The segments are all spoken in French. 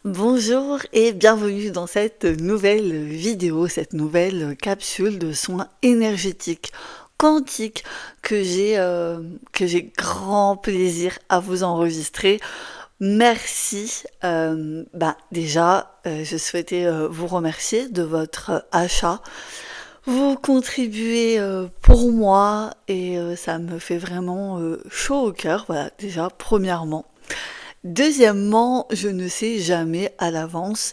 Bonjour et bienvenue dans cette nouvelle vidéo, cette nouvelle capsule de soins énergétiques quantiques que j'ai grand plaisir à vous enregistrer. Merci. Je souhaitais vous remercier de votre achat. Vous contribuez pour moi et ça me fait vraiment chaud au cœur. Voilà, déjà, premièrement. Deuxièmement, je ne sais jamais à l'avance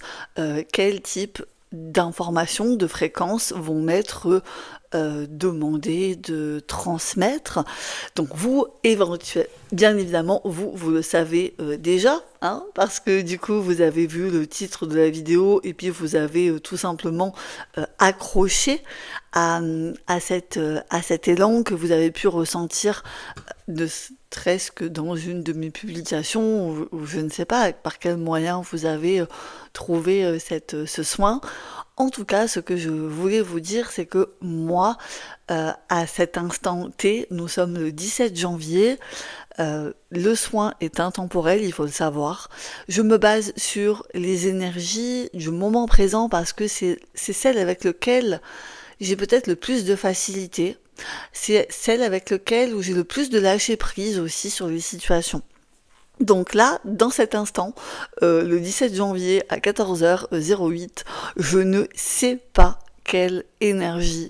quel type d'informations, de fréquences vont m'être demandées de transmettre. Donc vous, bien évidemment, vous le savez déjà, hein, parce que du coup, vous avez vu le titre de la vidéo et puis vous avez tout simplement accroché à cet élan que vous avez pu ressentir ne serait-ce que dans une de mes publications, ou je ne sais pas par quel moyen vous avez trouvé ce soin. En tout cas, ce que je voulais vous dire, c'est que moi, à cet instant T, nous sommes le 17 janvier, le soin est intemporel, il faut le savoir. Je me base sur les énergies du moment présent parce que c'est celle avec laquelle j'ai peut-être le plus de facilité. C'est celle avec laquelle où j'ai le plus de lâcher prise aussi sur les situations. Donc là, dans cet instant, le 17 janvier à 14h08, je ne sais pas quelle énergie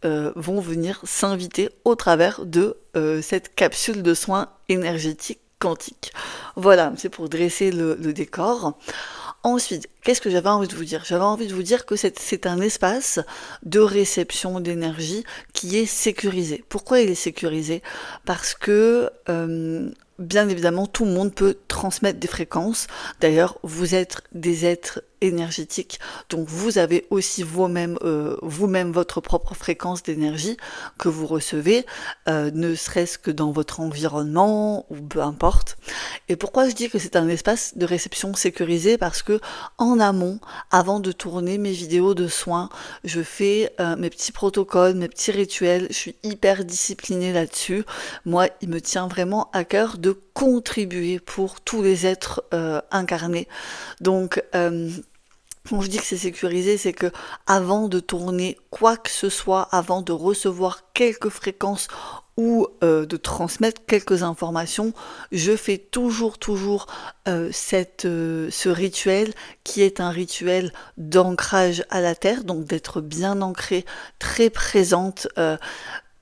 vont venir s'inviter au travers de cette capsule de soins énergétiques quantiques. Voilà, c'est pour dresser le décor. Ensuite, qu'est-ce que j'avais envie de vous dire? J'avais envie de vous dire que c'est un espace de réception d'énergie qui est sécurisé. Pourquoi il est sécurisé? Parce que, bien évidemment, tout le monde peut transmettre des fréquences. D'ailleurs, vous êtes des êtres énergétiques, donc vous avez aussi vous-même votre propre fréquence d'énergie que vous recevez, ne serait-ce que dans votre environnement ou peu importe. Et pourquoi je dis que c'est un espace de réception sécurisé? Parce que en amont, avant de tourner mes vidéos de soins, je fais mes petits protocoles, mes petits rituels. Je suis hyper disciplinée là-dessus. Moi, il me tient vraiment à cœur de contribuer pour tous les êtres incarnés. Donc, quand je dis que c'est sécurisé, c'est que avant de tourner quoi que ce soit, avant de recevoir quelques fréquences ou de transmettre quelques informations, je fais toujours ce rituel qui est un rituel d'ancrage à la terre, donc d'être bien ancrée, très présente.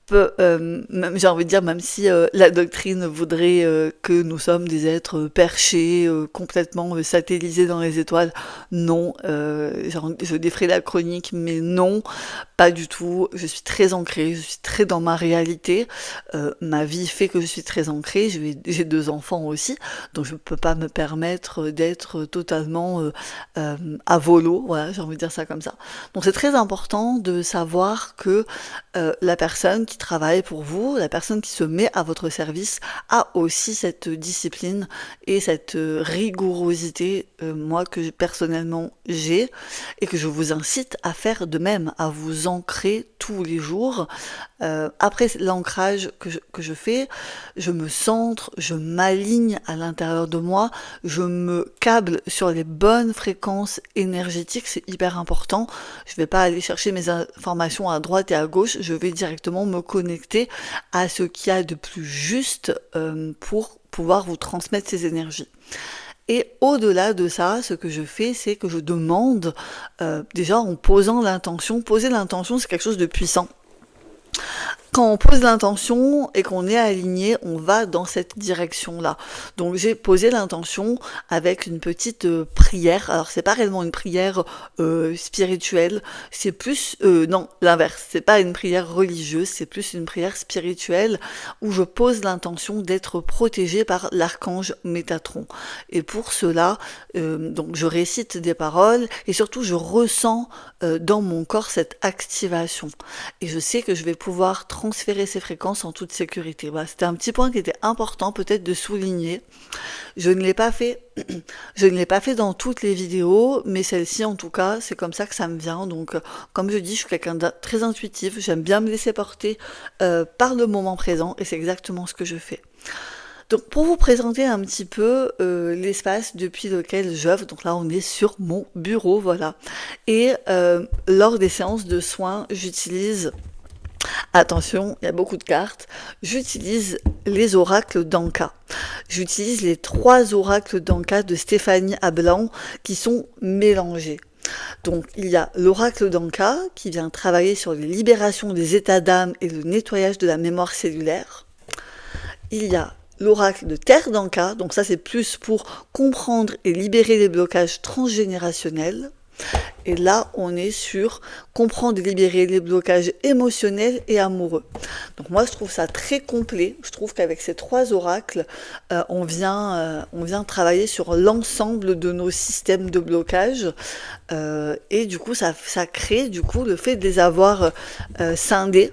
J'ai envie de dire, même si la doctrine voudrait que nous sommes des êtres perchés, complètement satellisés dans les étoiles, non, je défrais la chronique, mais non, pas du tout. Je suis très ancrée, je suis très dans ma réalité. Ma vie fait que je suis très ancrée. J'ai deux enfants aussi, donc je peux pas me permettre d'être totalement à volo. Voilà, j'ai envie de dire ça comme ça. Donc c'est très important de savoir que la personne qui travaille pour vous, la personne qui se met à votre service, a aussi cette discipline et cette rigourosité, moi que personnellement j'ai, et que je vous incite à faire de même, à vous ancrer tous les jours. Après l'ancrage que je fais, je me centre, je m'aligne à l'intérieur de moi, je me câble sur les bonnes fréquences énergétiques, c'est hyper important. Je vais pas aller chercher mes informations à droite et à gauche, je vais directement me connecter à ce qu'il y a de plus juste pour pouvoir vous transmettre ces énergies. Et au-delà de ça, ce que je fais, c'est que je demande, déjà en posant l'intention, poser l'intention, c'est quelque chose de puissant. Quand on pose l'intention et qu'on est aligné, on va dans cette direction-là. Donc j'ai posé l'intention avec une petite prière. Alors c'est pas réellement une prière spirituelle, c'est plus non, l'inverse. C'est pas une prière religieuse, c'est plus une prière spirituelle où je pose l'intention d'être protégée par l'archange Métatron. Et pour cela, donc je récite des paroles et surtout je ressens dans mon corps cette activation. Et je sais que je vais pouvoir transférer ces fréquences en toute sécurité. Voilà, c'était un petit point qui était important peut-être de souligner. Je ne l'ai pas fait, je ne l'ai pas fait dans toutes les vidéos, mais celle-ci en tout cas, c'est comme ça que ça me vient. Donc, comme je dis, je suis quelqu'un de très intuitif. J'aime bien me laisser porter par le moment présent, et c'est exactement ce que je fais. Donc pour vous présenter un petit peu l'espace depuis lequel j'œuvre, donc là on est sur mon bureau, voilà. Et lors des séances de soins, j'utilise, attention, il y a beaucoup de cartes, j'utilise les oracles d'Anka. J'utilise les 3 oracles d'Anka de Stéphanie Ablan qui sont mélangés. Donc il y a l'oracle d'Anka qui vient travailler sur les libérations des états d'âme et le nettoyage de la mémoire cellulaire. Il y a l'oracle de Terre d'Anka, donc ça c'est plus pour comprendre et libérer les blocages transgénérationnels. Et là, on est sur comprendre et libérer les blocages émotionnels et amoureux. Donc moi, je trouve ça très complet. Je trouve qu'avec ces 3 oracles, on vient travailler sur l'ensemble de nos systèmes de blocage. Et du coup, ça crée du coup le fait de les avoir scindés.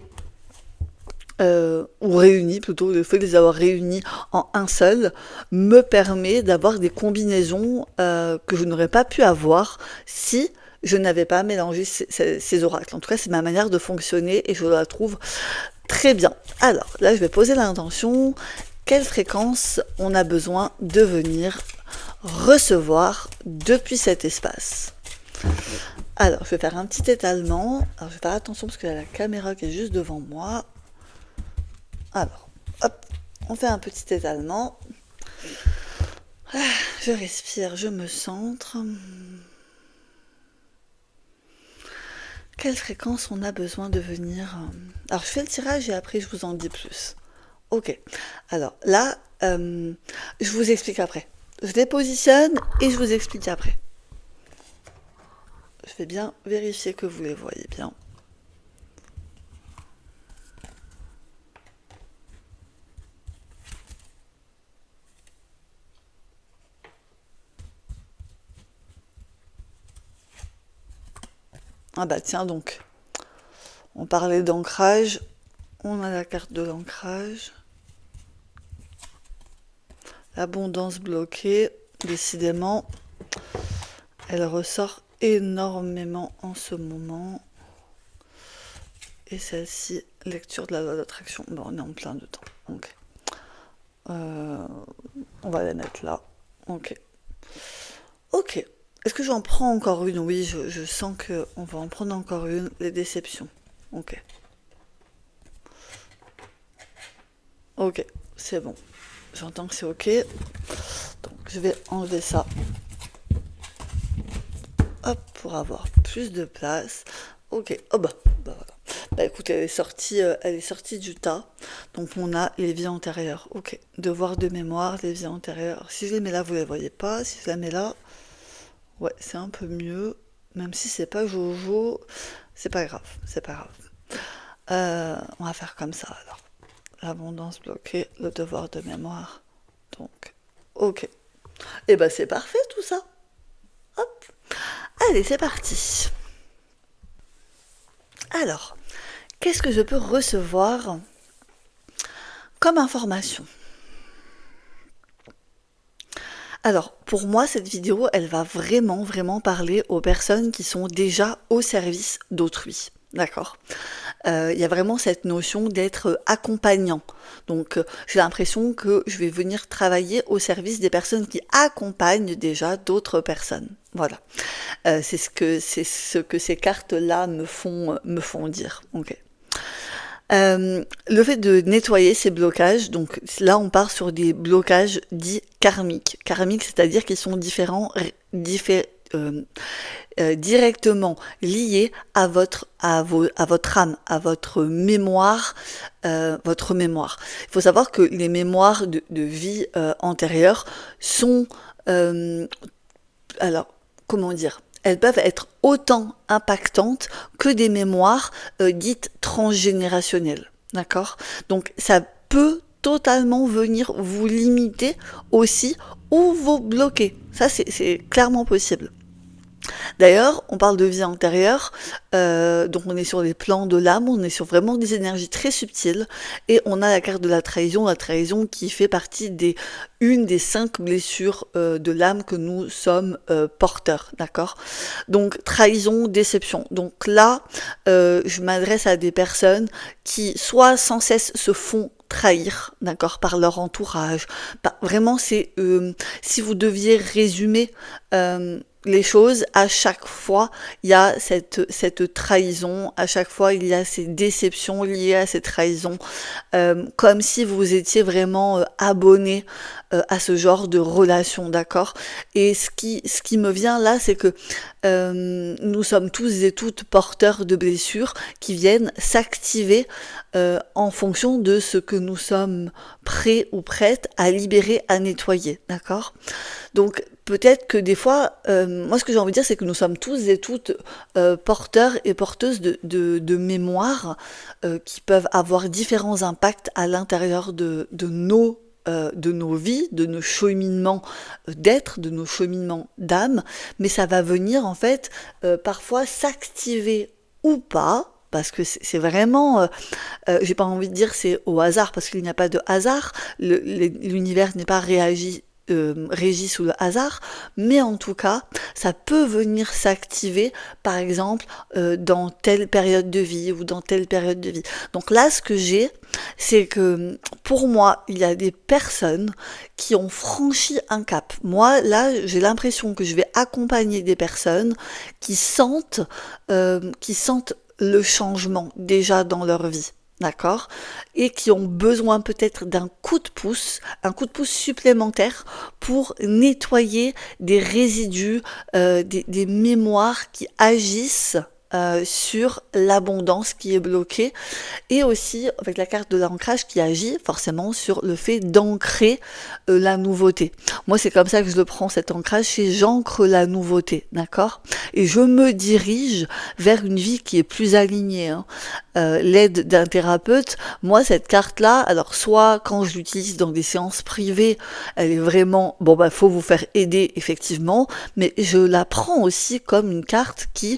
Ou réunis plutôt, le fait de les avoir réunis en un seul me permet d'avoir des combinaisons que je n'aurais pas pu avoir si je n'avais pas mélangé ces oracles. En tout cas, c'est ma manière de fonctionner et je la trouve très bien. Alors, là, je vais poser l'intention. Quelle fréquence on a besoin de venir recevoir depuis cet espace? Alors, je vais faire un petit étalement. Alors, je vais faire attention parce qu'il y a la caméra qui est juste devant moi. Alors, hop, on fait un petit étalement. Je respire, je me centre. Quelle fréquence on a besoin de venir? Alors, je fais le tirage et après, je vous en dis plus. Ok. Alors, là, je vous explique après. Je les positionne et je vous explique après. Je vais bien vérifier que vous les voyez bien. Ah bah tiens donc, on parlait d'ancrage, on a la carte de l'ancrage, l'abondance bloquée, décidément, elle ressort énormément en ce moment. Et celle-ci, lecture de la loi d'attraction, bon, on est en plein dedans, ok. On va la mettre là, ok. Ok. Est-ce que j'en prends encore une? Oui, je sens qu'on va en prendre encore une. Les déceptions. Ok. Ok, c'est bon. J'entends que c'est ok. Donc, je vais enlever ça. Hop, pour avoir plus de place. Ok, oh bah voilà. Bah écoutez, elle est sortie du tas. Donc on a les vies antérieures. Ok, devoir de mémoire, les vies antérieures. Si je les mets là, vous les voyez pas. Si je la mets là, ouais, c'est un peu mieux. Même si c'est pas Jojo, c'est pas grave, c'est pas grave. On va faire comme ça alors. L'abondance bloquée, le devoir de mémoire. Donc, ok. Et ben c'est parfait tout ça. Hop. Allez, c'est parti. Alors, qu'est-ce que je peux recevoir comme information? Alors, pour moi, cette vidéo, elle va vraiment parler aux personnes qui sont déjà au service d'autrui. D'accord. Il y a vraiment cette notion d'être accompagnant. Donc, j'ai l'impression que je vais venir travailler au service des personnes qui accompagnent déjà d'autres personnes. Voilà. C'est ce que ces cartes-là me font dire. Ok. Le fait de nettoyer ces blocages, donc là on part sur des blocages dits karmiques. Karmiques, c'est-à-dire qu'ils sont directement liés à votre âme, à votre mémoire, Il faut savoir que les mémoires de vie antérieure sont, alors, comment dire? Elles peuvent être autant impactantes que des mémoires dites transgénérationnelles. D'accord? Donc ça peut totalement venir vous limiter aussi ou vous bloquer. Ça, c'est clairement possible. D'ailleurs, on parle de vie antérieure, donc on est sur les plans de l'âme, on est sur vraiment des énergies très subtiles, et on a la carte de la trahison qui fait partie une des 5 blessures de l'âme que nous sommes porteurs, d'accord? Donc trahison, déception. Donc là, je m'adresse à des personnes qui soit sans cesse se font trahir, d'accord, par leur entourage. Vraiment, si vous deviez résumer les choses, à chaque fois, il y a cette trahison, à chaque fois, il y a ces déceptions liées à ces trahisons, comme si vous étiez vraiment abonné à ce genre de relation, d'accord? Et ce qui me vient là, c'est que nous sommes tous et toutes porteurs de blessures qui viennent s'activer en fonction de ce que nous sommes prêts ou prêtes à libérer, à nettoyer, d'accord? Donc peut-être que des fois, moi ce que j'ai envie de dire, c'est que nous sommes tous et toutes porteurs et porteuses de mémoire qui peuvent avoir différents impacts à l'intérieur de nos vies, de nos cheminements d'être, de nos cheminements d'âme, mais ça va venir en fait parfois s'activer ou pas, parce que c'est vraiment, j'ai pas envie de dire c'est au hasard, parce qu'il n'y a pas de hasard, l'univers n'est pas régi sous le hasard, mais en tout cas, ça peut venir s'activer, par exemple, dans telle période de vie ou dans telle période de vie. Donc là, ce que j'ai, c'est que pour moi, il y a des personnes qui ont franchi un cap. Moi, là, j'ai l'impression que je vais accompagner des personnes qui sentent le changement déjà dans leur vie. D'accord? Et qui ont besoin peut-être d'un coup de pouce, un coup de pouce supplémentaire pour nettoyer des résidus, des mémoires qui agissent sur l'abondance qui est bloquée, et aussi avec la carte de l'ancrage qui agit forcément sur le fait d'ancrer la nouveauté. Moi, c'est comme ça que je le prends, cet ancrage, c'est j'ancre la nouveauté, d'accord? Et je me dirige vers une vie qui est plus alignée, hein. L'aide d'un thérapeute, moi, cette carte-là, alors soit quand je l'utilise dans des séances privées, elle est vraiment, bon, bah, faut vous faire aider, effectivement, mais je la prends aussi comme une carte qui,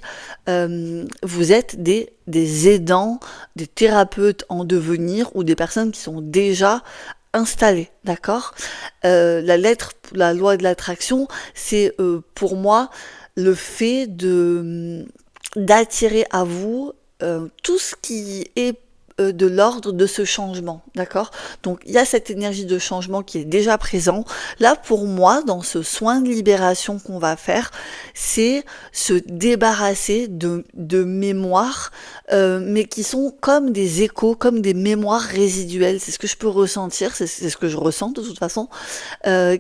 vous êtes des aidants, des thérapeutes en devenir ou des personnes qui sont déjà installées, d'accord? La loi de l'attraction, c'est pour moi le fait d'attirer à vous tout ce qui est de l'ordre de ce changement, d'accord? Donc il y a cette énergie de changement qui est déjà présent. Là, pour moi, dans ce soin de libération qu'on va faire, c'est se débarrasser de mémoires, mais qui sont comme des échos, comme des mémoires résiduelles. C'est ce que je peux ressentir, c'est ce que je ressens de toute façon,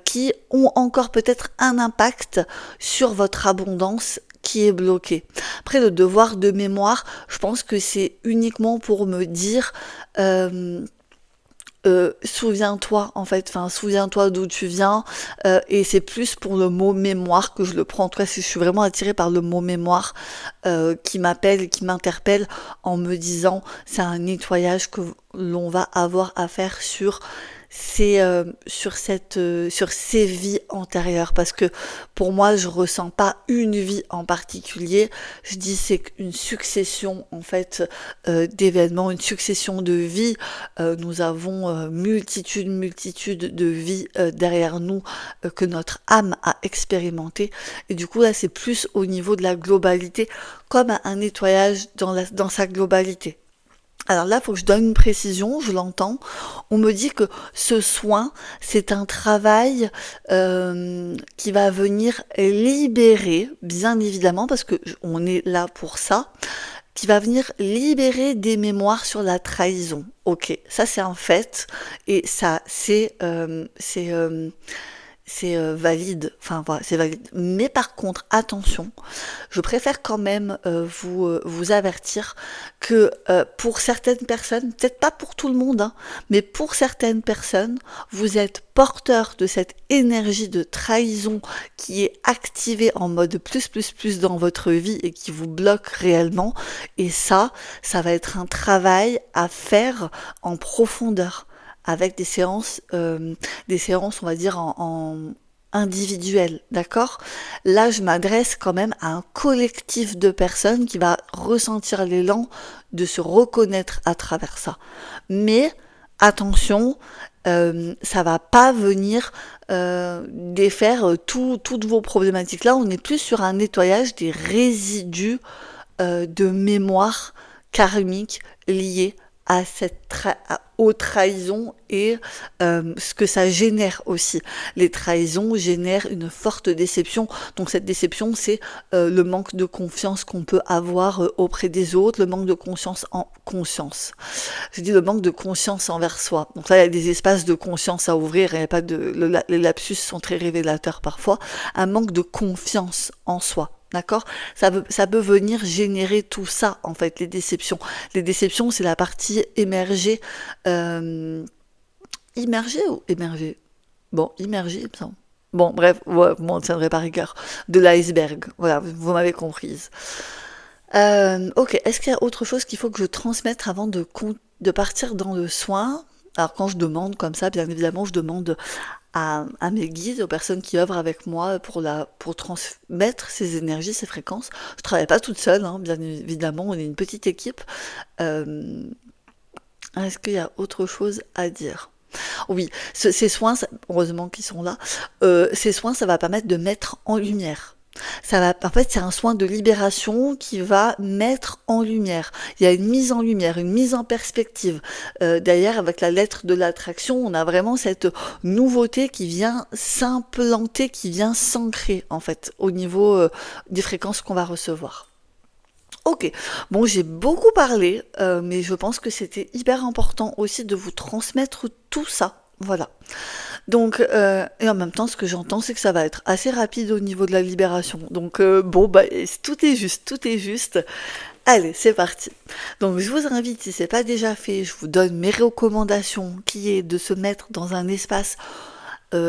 qui ont encore peut-être un impact sur votre abondance qui est bloqué. Après, le devoir de mémoire, je pense que c'est uniquement pour me dire souviens-toi en fait, enfin souviens-toi d'où tu viens, et c'est plus pour le mot mémoire que je le prends. En tout cas, si je suis vraiment attirée par le mot mémoire qui m'appelle, qui m'interpelle en me disant c'est un nettoyage que l'on va avoir à faire sur ces vies antérieures, parce que pour moi je ressens pas une vie en particulier, je dis c'est une succession en fait d'événements, une succession de vies. Nous avons multitude de vies derrière nous que notre âme a expérimenté, et du coup là c'est plus au niveau de la globalité, comme un nettoyage dans sa globalité. Alors là, il faut que je donne une précision, je l'entends. On me dit que ce soin, c'est un travail qui va venir libérer, bien évidemment, parce que on est là pour ça, qui va venir libérer des mémoires sur la trahison. Ok, ça c'est un fait, et ça c'est valide, enfin voilà, c'est valide. Mais par contre, attention, je préfère quand même vous avertir que pour certaines personnes, peut-être pas pour tout le monde, hein, mais pour certaines personnes, vous êtes porteur de cette énergie de trahison qui est activée en mode plus dans votre vie et qui vous bloque réellement. Et ça va être un travail à faire en profondeur, avec des séances, on va dire, en individuelles, d'accord? Là, je m'adresse quand même à un collectif de personnes qui va ressentir l'élan de se reconnaître à travers ça. Mais attention, ça va pas venir défaire toutes vos problématiques. Là, on est plus sur un nettoyage des résidus de mémoire karmique liés aux trahisons et ce que ça génère aussi. Les trahisons génèrent une forte déception. Donc cette déception, c'est le manque de confiance qu'on peut avoir auprès des autres, le manque de conscience en conscience. Je dis le manque de conscience envers soi. Donc là, il y a des espaces de conscience à ouvrir. Il y a pas de, les lapsus sont très révélateurs parfois. Un manque de confiance en soi. D'accord? Ça peut venir générer tout ça, en fait, les déceptions. Les déceptions, c'est la partie émergée. Euh, immergée ou émergée? Bon, immergée, il me semble. Bon, bref, ouais, bon, on ne tiendrait pas rigueur. De l'iceberg. Voilà, vous m'avez comprise. Ok, est-ce qu'il y a autre chose qu'il faut que je transmette avant de partir dans le soin? Alors quand je demande comme ça, bien évidemment, je demande à mes guides, aux personnes qui œuvrent avec moi pour transmettre ces énergies, ces fréquences. Je travaille pas toute seule, hein, bien évidemment, on est une petite équipe. Euh, Est-ce qu'il y a autre chose à dire? Oui, ces soins, heureusement qu'ils sont là, ces soins, ça va permettre de mettre en lumière. En fait, c'est un soin de libération qui va mettre en lumière. Il y a une mise en lumière, une mise en perspective. D'ailleurs, avec la lettre de l'attraction, on a vraiment cette nouveauté qui vient s'implanter, qui vient s'ancrer, en fait, au niveau des fréquences qu'on va recevoir. Ok, bon, j'ai beaucoup parlé, mais je pense que c'était hyper important aussi de vous transmettre tout ça. Voilà. Donc, et en même temps, ce que j'entends, c'est que ça va être assez rapide au niveau de la libération. Donc, bon, bah, tout est juste, tout est juste. Allez, c'est parti. Donc, je vous invite, si c'est pas déjà fait, je vous donne mes recommandations, qui est de se mettre dans un espace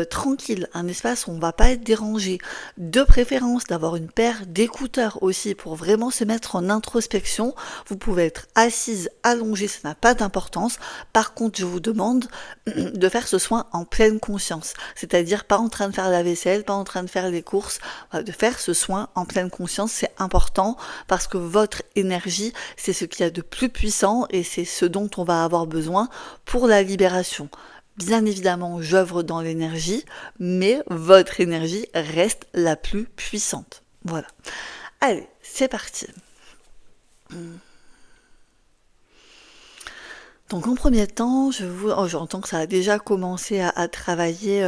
tranquille, un espace où on va pas être dérangé, de préférence d'avoir une paire d'écouteurs aussi pour vraiment se mettre en introspection. Vous pouvez être assise, allongée, ça n'a pas d'importance. Par contre, je vous demande de faire ce soin en pleine conscience, c'est-à-dire pas en train de faire la vaisselle, pas en train de faire les courses, de faire ce soin en pleine conscience, c'est important parce que votre énergie, c'est ce qu'il y a de plus puissant et c'est ce dont on va avoir besoin pour la libération. Bien évidemment, j'œuvre dans l'énergie, mais votre énergie reste la plus puissante. Voilà. Allez, c'est parti. Donc en premier temps, j'entends que ça a déjà commencé à travailler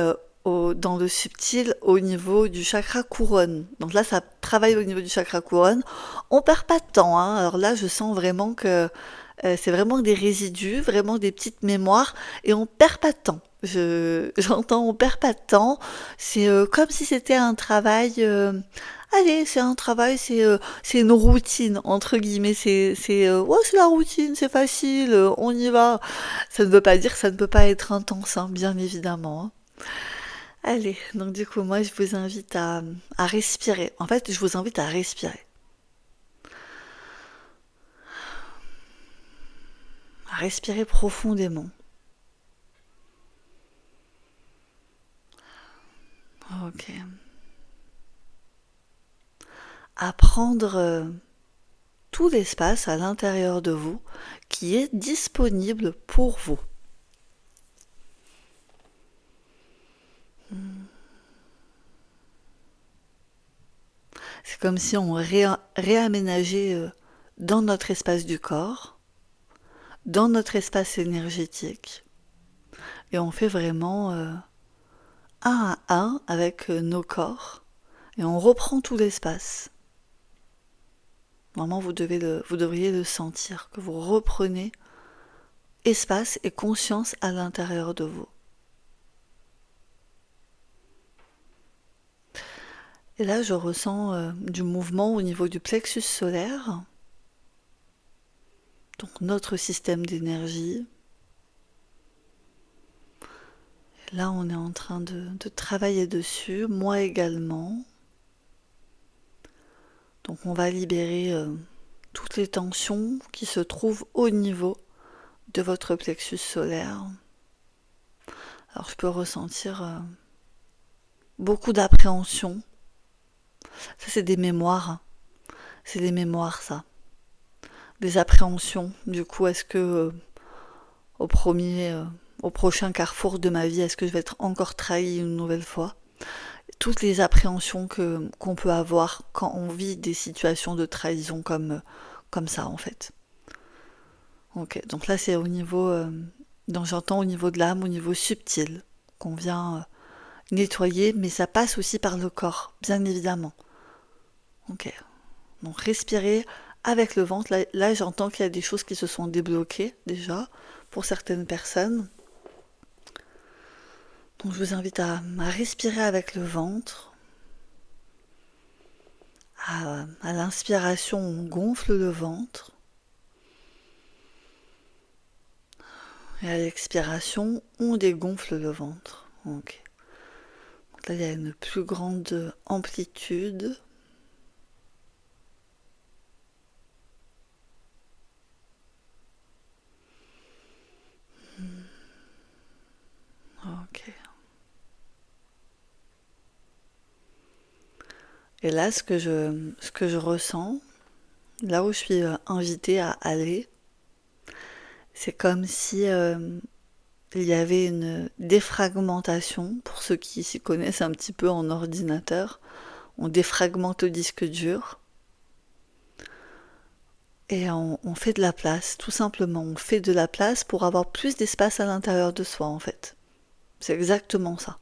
dans le subtil au niveau du chakra couronne. Donc là, ça travaille au niveau du chakra couronne. On perd pas de temps, hein. Alors là, je sens vraiment que c'est vraiment des résidus, vraiment des petites mémoires, et on perd pas de temps. J'entends, on perd pas de temps. C'est comme si c'était un travail. Allez, c'est un travail, c'est une routine entre guillemets. Ouais, c'est la routine, c'est facile, on y va. Ça ne veut pas dire que ça ne peut pas être intense, hein, bien évidemment, hein. Allez, donc du coup, moi, je vous invite à respirer. En fait, je vous invite à respirer. À respirer profondément. Ok. À prendre tout l'espace à l'intérieur de vous qui est disponible pour vous. C'est comme si on réaménageait dans notre espace du corps, dans notre espace énergétique, et on fait vraiment un à un avec nos corps, et on reprend tout l'espace. Vraiment, vous devriez le sentir, que vous reprenez espace et conscience à l'intérieur de vous. Et là, je ressens du mouvement au niveau du plexus solaire, donc notre système d'énergie. Là, on est en train de travailler dessus, moi également. Donc, on va libérer toutes les tensions qui se trouvent au niveau de votre plexus solaire. Alors, je peux ressentir beaucoup d'appréhension. Ça, c'est des mémoires. C'est des mémoires, ça. Des appréhensions. Du coup, est-ce que au prochain carrefour de ma vie, est-ce que je vais être encore trahi une nouvelle fois? Toutes les appréhensions qu'on peut avoir quand on vit des situations de trahison comme ça, en fait. Ok, donc là c'est au niveau, donc j'entends au niveau de l'âme, au niveau subtil, qu'on vient nettoyer, mais ça passe aussi par le corps, bien évidemment. Ok, donc respirer avec le ventre. Là j'entends qu'il y a des choses qui se sont débloquées déjà pour certaines personnes. Donc je vous invite à respirer avec le ventre. À l'inspiration, on gonfle le ventre. Et à l'expiration, on dégonfle le ventre. Ok. Donc là, il y a une plus grande amplitude. Ok. Et là, ce que je ressens, là où je suis invitée à aller, c'est comme si il y avait une défragmentation. Pour ceux qui s'y connaissent un petit peu en ordinateur, on défragmente le disque dur et on fait de la place, tout simplement. On fait de la place pour avoir plus d'espace à l'intérieur de soi, en fait. C'est exactement ça.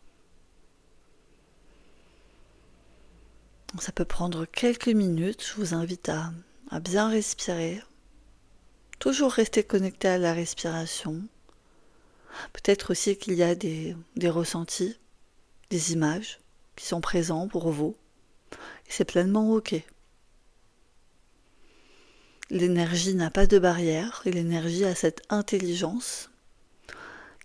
Ça peut prendre quelques minutes. Je vous invite à bien respirer. Toujours rester connecté à la respiration. Peut-être aussi qu'il y a des ressentis, des images qui sont présents pour vous. Et c'est pleinement OK. L'énergie n'a pas de barrière et l'énergie a cette intelligence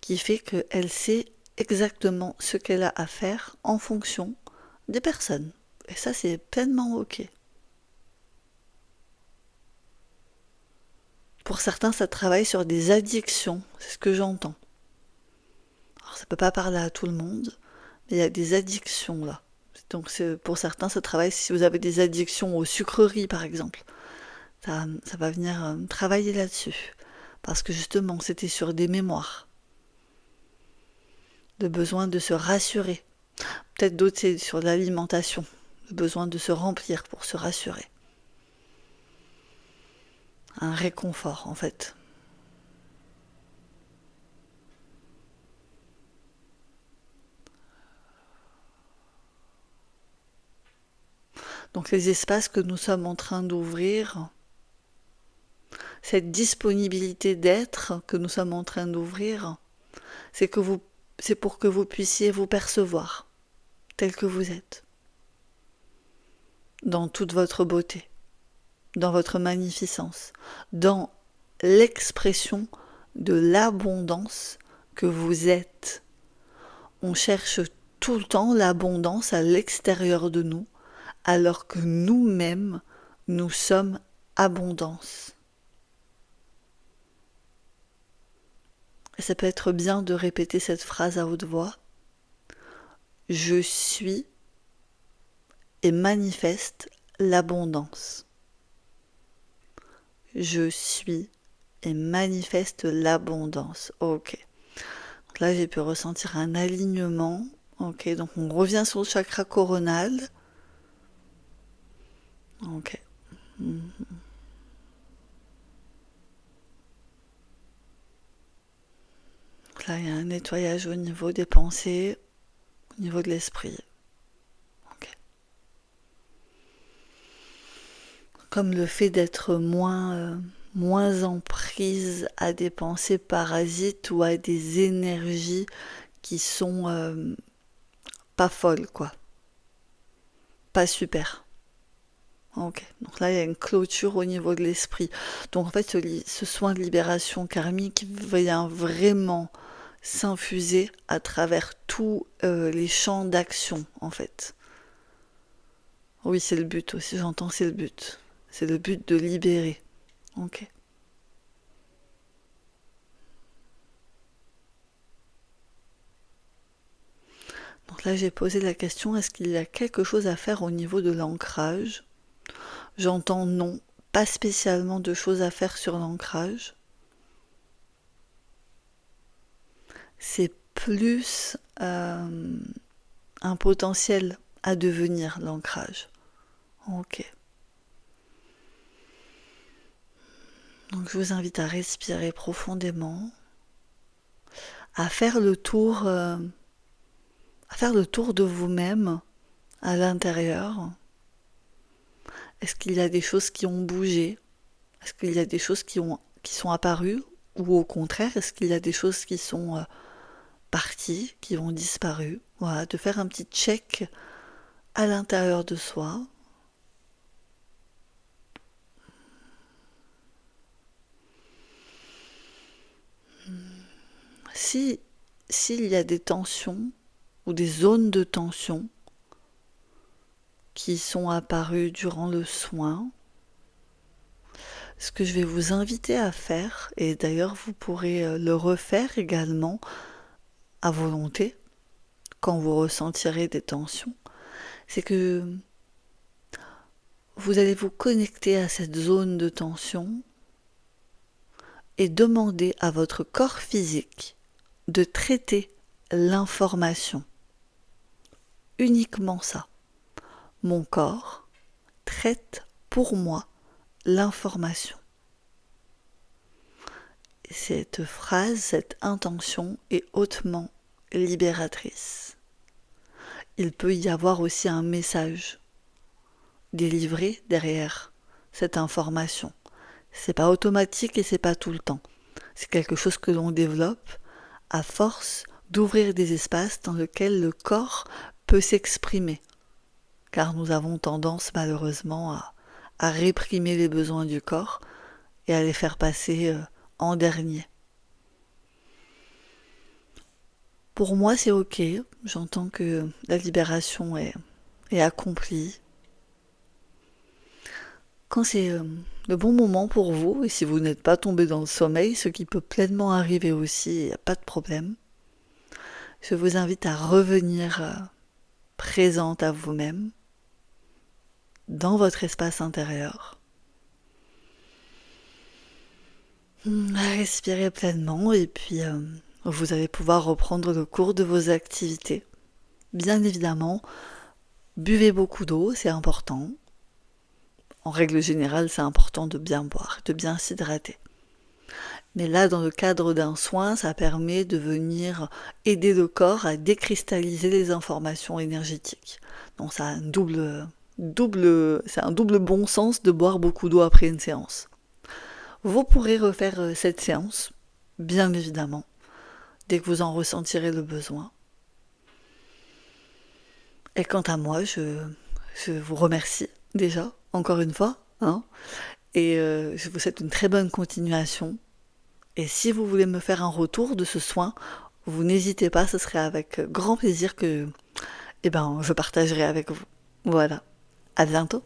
qui fait qu'elle sait exactement ce qu'elle a à faire en fonction des personnes. Et ça, c'est pleinement OK. Pour certains, ça travaille sur des addictions, c'est ce que j'entends. Alors, ça peut pas parler à tout le monde, mais il y a des addictions là. Donc pour certains, ça travaille si vous avez des addictions aux sucreries par exemple. Ça va venir travailler là-dessus. Parce que justement, c'était sur des mémoires, de besoin de se rassurer. Peut-être d'autres, c'est sur l'alimentation, le besoin de se remplir pour se rassurer. Un réconfort en fait. Donc les espaces que nous sommes en train d'ouvrir, cette disponibilité d'être que nous sommes en train d'ouvrir, c'est que vous, c'est pour que vous puissiez vous percevoir tel que vous êtes, dans toute votre beauté, dans votre magnificence, dans l'expression de l'abondance que vous êtes. On cherche tout le temps l'abondance à l'extérieur de nous, alors que nous-mêmes, nous sommes abondance. Et ça peut être bien de répéter cette phrase à haute voix. Je suis et manifeste l'abondance. Je suis et manifeste l'abondance. Ok. Donc là, j'ai pu ressentir un alignement. Ok, donc on revient sur le chakra coronal. Ok. Donc là, il y a un nettoyage au niveau des pensées, au niveau de l'esprit. Ok. Comme le fait d'être moins en prise à des pensées parasites ou à des énergies qui sont pas folles, quoi. Pas super. Ok, donc là il y a une clôture au niveau de l'esprit. Donc en fait ce soin de libération karmique vient vraiment s'infuser à travers tous les champs d'action en fait. Oui, c'est le but aussi, j'entends, c'est le but. C'est le but de libérer. Ok. Donc là j'ai posé la question, est-ce qu'il y a quelque chose à faire au niveau de l'ancrage? J'entends non, pas spécialement de choses à faire sur l'ancrage. C'est plus un potentiel à devenir l'ancrage. Ok. Donc je vous invite à respirer profondément, à faire le tour, de vous-même à l'intérieur. Est-ce qu'il y a des choses qui ont bougé? Est-ce qu'il y a des choses qui sont apparues? Ou au contraire, est-ce qu'il y a des choses qui sont parties, qui ont disparu? Voilà, de faire un petit check à l'intérieur de soi. S'il y a des tensions ou des zones de tension qui sont apparues durant le soin, ce que je vais vous inviter à faire, et d'ailleurs vous pourrez le refaire également à volonté quand vous ressentirez des tensions, c'est que vous allez vous connecter à cette zone de tension et demander à votre corps physique de traiter l'information. Uniquement ça. Mon corps traite pour moi l'information. Cette phrase, cette intention est hautement libératrice. Il peut y avoir aussi un message délivré derrière cette information. C'est pas automatique et c'est pas tout le temps. C'est quelque chose que l'on développe à force d'ouvrir des espaces dans lesquels le corps peut s'exprimer. Car nous avons tendance malheureusement à réprimer les besoins du corps et à les faire passer en dernier. Pour moi, c'est ok. J'entends que la libération est accomplie. Quand c'est le bon moment pour vous, et si vous n'êtes pas tombé dans le sommeil, ce qui peut pleinement arriver aussi, il n'y a pas de problème, je vous invite à revenir présente à vous-même, dans votre espace intérieur. Respirez pleinement et puis vous allez pouvoir reprendre le cours de vos activités. Bien évidemment, buvez beaucoup d'eau, c'est important. En règle générale, c'est important de bien boire, de bien s'hydrater. Mais là, dans le cadre d'un soin, ça permet de venir aider le corps à décristalliser les informations énergétiques. Donc ça a c'est un double bon sens de boire beaucoup d'eau après une séance. Vous pourrez refaire cette séance, bien évidemment, dès que vous en ressentirez le besoin. Et quant à moi, je vous remercie déjà, encore une fois, et je vous souhaite une très bonne continuation. Et si vous voulez me faire un retour de ce soin, vous n'hésitez pas, ce serait avec grand plaisir que je partagerai avec vous. Voilà, à bientôt.